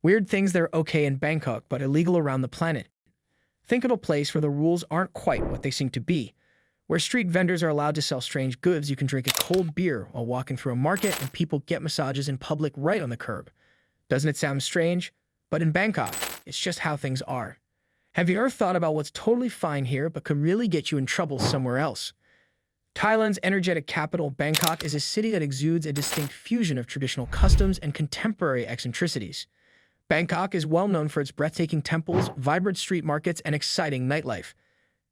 Weird things that are okay in Bangkok but illegal around the planet. Think of a place where the rules aren't quite what they seem to be. Where street vendors are allowed to sell strange goods, you can drink a cold beer while walking through a market, and people get massages in public right on the curb. Doesn't it sound strange? But in Bangkok, it's just how things are. Have you ever thought about what's totally fine here but could really get you in trouble somewhere else? Thailand's energetic capital, Bangkok, is a city that exudes a distinct fusion of traditional customs and contemporary eccentricities. Bangkok is well known for its breathtaking temples, vibrant street markets, and exciting nightlife.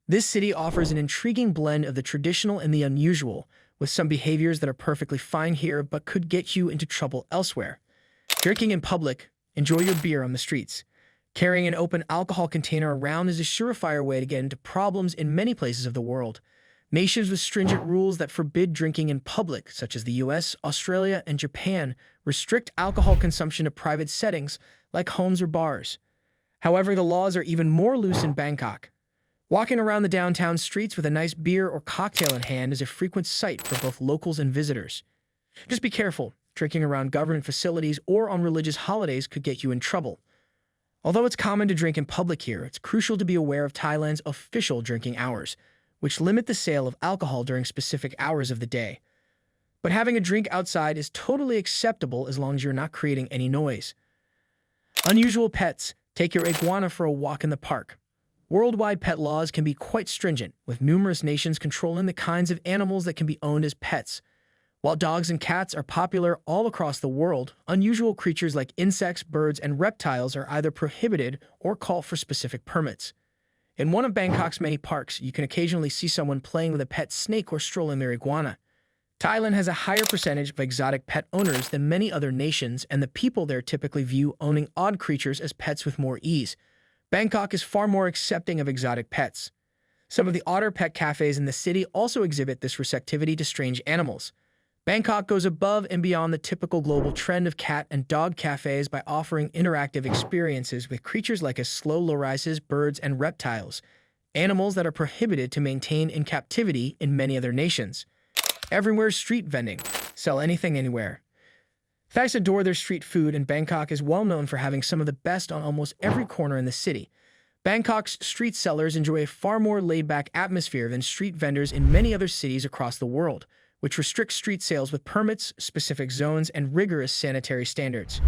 This city offers an intriguing blend of the traditional and the unusual, with some behaviors that are perfectly fine here but could get you into trouble elsewhere. Drinking in public, enjoy your beer on the streets. Carrying an open alcohol container around is a surefire way to get into problems in many places of the world. Nations with stringent rules that forbid drinking in public, such as the US, Australia, and Japan, restrict alcohol consumption to private settings like homes or bars. However, the laws are even more loose in Bangkok. Walking around the downtown streets with a nice beer or cocktail in hand is a frequent sight for both locals and visitors. Just be careful. Drinking around government facilities or on religious holidays could get you in trouble. Although it's common to drink in public here, it's crucial to be aware of Thailand's official drinking hours, which limit the sale of alcohol during specific hours of the day. But having a drink outside is totally acceptable as long as you're not creating any noise. Unusual pets. Take your iguana for a walk in the park. Worldwide pet laws can be quite stringent, with numerous nations controlling the kinds of animals that can be owned as pets. While dogs and cats are popular all across the world, unusual creatures like insects, birds, and reptiles are either prohibited or call for specific permits. In one of Bangkok's many parks, you can occasionally see someone playing with a pet snake or strolling their iguana. Thailand has a higher percentage of exotic pet owners than many other nations, and the people there typically view owning odd creatures as pets with more ease. Bangkok is far more accepting of exotic pets. Some of the odder pet cafes in the city also exhibit this receptivity to strange animals. Bangkok goes above and beyond the typical global trend of cat and dog cafes by offering interactive experiences with creatures like slow lorises, birds, and reptiles, animals that are prohibited to maintain in captivity in many other nations. Everywhere street vending. Sell anything anywhere. Thais adore their street food, and Bangkok is well known for having some of the best on almost every corner in the city. Bangkok's street sellers enjoy a far more laid-back atmosphere than street vendors in many other cities across the world, which restricts street sales with permits, specific zones, and rigorous sanitary standards.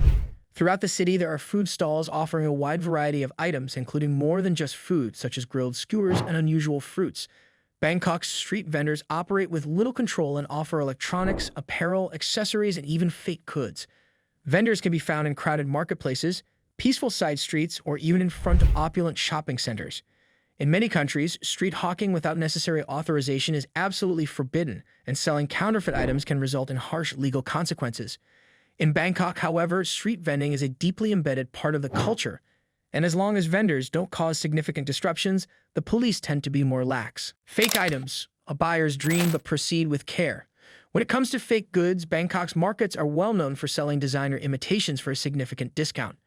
Throughout the city, there are food stalls offering a wide variety of items, including more than just food, such as grilled skewers and unusual fruits. Bangkok's street vendors operate with little control and offer electronics, apparel, accessories, and even fake goods. Vendors can be found in crowded marketplaces, peaceful side streets, or even in front of opulent shopping centers. In many countries, street hawking without necessary authorization is absolutely forbidden, and selling counterfeit items can result in harsh legal consequences. In Bangkok, however, street vending is a deeply embedded part of the culture, and as long as vendors don't cause significant disruptions, the police tend to be more lax. Fake items. A buyer's dream, but proceed with care. When it comes to fake goods, Bangkok's markets are well known for selling designer imitations for a significant discount.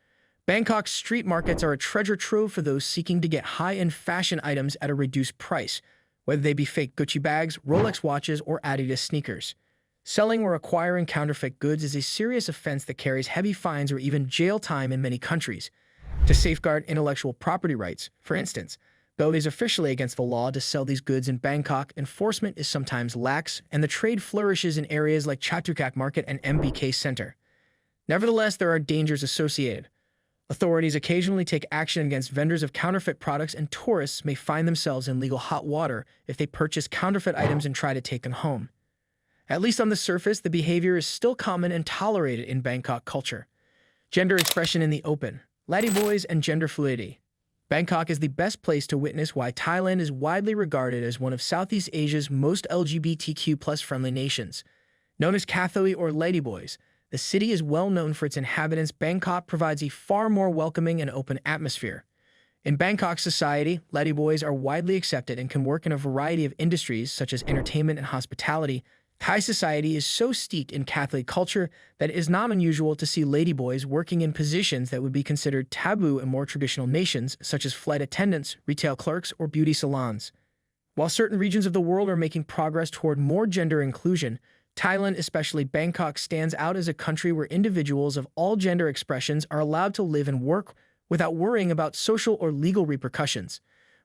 Bangkok's street markets are a treasure trove for those seeking to get high-end fashion items at a reduced price, whether they be fake Gucci bags, Rolex watches, or Adidas sneakers. Selling or acquiring counterfeit goods is a serious offense that carries heavy fines or even jail time in many countries. To safeguard intellectual property rights, for instance, though it is officially against the law to sell these goods in Bangkok, enforcement is sometimes lax, and the trade flourishes in areas like Chatukak Market and MBK Center. Nevertheless, there are dangers associated. Authorities occasionally take action against vendors of counterfeit products, and tourists may find themselves in legal hot water if they purchase counterfeit items and try to take them home. At least on the surface, the behavior is still common and tolerated in Bangkok culture. Gender expression in the open. Ladyboys and gender fluidity. Bangkok is the best place to witness why Thailand is widely regarded as one of Southeast Asia's most LGBTQ+ friendly nations. Known as Kathoi or Ladyboys, the city is well known for its inhabitants. Bangkok provides a far more welcoming and open atmosphere. In Bangkok society, ladyboys are widely accepted and can work in a variety of industries such as entertainment and hospitality. Thai society is so steeped in Catholic culture that it is not unusual to see ladyboys working in positions that would be considered taboo in more traditional nations, such as flight attendants, retail clerks, or beauty salons. While certain regions of the world are making progress toward more gender inclusion, Thailand, especially Bangkok, stands out as a country where individuals of all gender expressions are allowed to live and work without worrying about social or legal repercussions.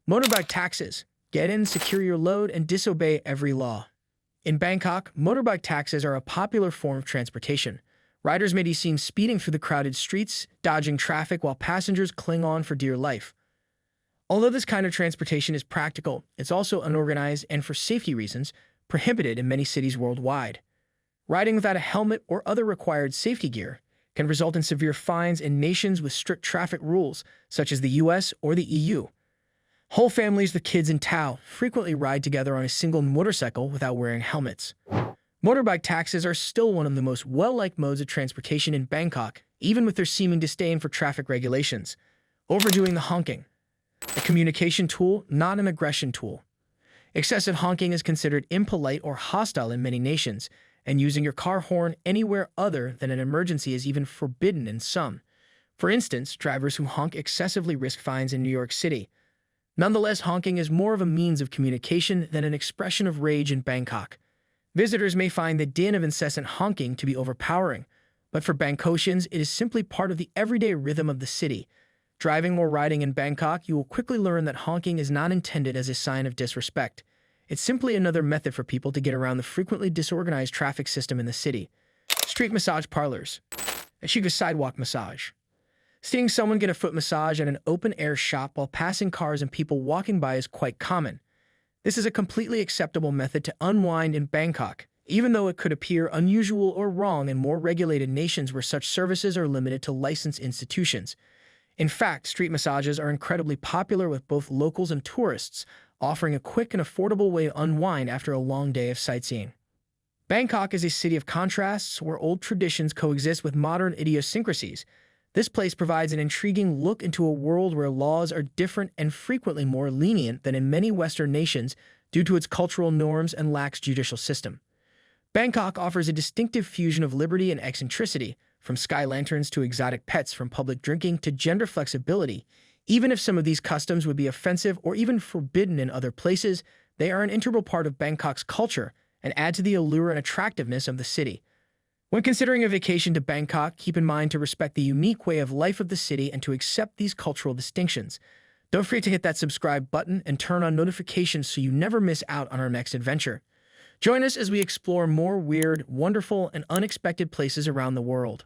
Motorbike taxes. Get in, secure your load, and disobey every law. In Bangkok, motorbike taxis are a popular form of transportation. Riders may be seen speeding through the crowded streets, dodging traffic while passengers cling on for dear life. Although this kind of transportation is practical, it's also unorganized and, for safety reasons, prohibited in many cities worldwide. Riding without a helmet or other required safety gear can result in severe fines in nations with strict traffic rules, such as the US or the EU. Whole families with kids in tow frequently ride together on a single motorcycle without wearing helmets. Motorbike taxis are still one of the most well-liked modes of transportation in Bangkok, even with their seeming disdain for traffic regulations. Overdoing the honking. A communication tool, not an aggression tool. Excessive honking is considered impolite or hostile in many nations, and using your car horn anywhere other than an emergency is even forbidden in some. For instance, drivers who honk excessively risk fines in New York City. Nonetheless, honking is more of a means of communication than an expression of rage in Bangkok. Visitors may find the din of incessant honking to be overpowering, but for Bangkosians, it is simply part of the everyday rhythm of the city. Driving or riding in Bangkok, you will quickly learn that honking is not intended as a sign of disrespect. It's simply another method for people to get around the frequently disorganized traffic system in the city. Street massage parlors. A sidewalk massage. Seeing someone get a foot massage at an open-air shop while passing cars and people walking by is quite common. This is a completely acceptable method to unwind in Bangkok, even though it could appear unusual or wrong in more regulated nations where such services are limited to licensed institutions. In fact, street massages are incredibly popular with both locals and tourists, offering a quick and affordable way to unwind after a long day of sightseeing. Bangkok is a city of contrasts where old traditions coexist with modern idiosyncrasies. This place provides an intriguing look into a world where laws are different and frequently more lenient than in many Western nations due to its cultural norms and lax judicial system. Bangkok offers a distinctive fusion of liberty and eccentricity, from sky lanterns to exotic pets, from public drinking to gender flexibility. Even if some of these customs would be offensive or even forbidden in other places, they are an integral part of Bangkok's culture and add to the allure and attractiveness of the city. When considering a vacation to Bangkok, keep in mind to respect the unique way of life of the city and to accept these cultural distinctions. Don't forget to hit that subscribe button and turn on notifications so you never miss out on our next adventure. Join us as we explore more weird, wonderful, and unexpected places around the world.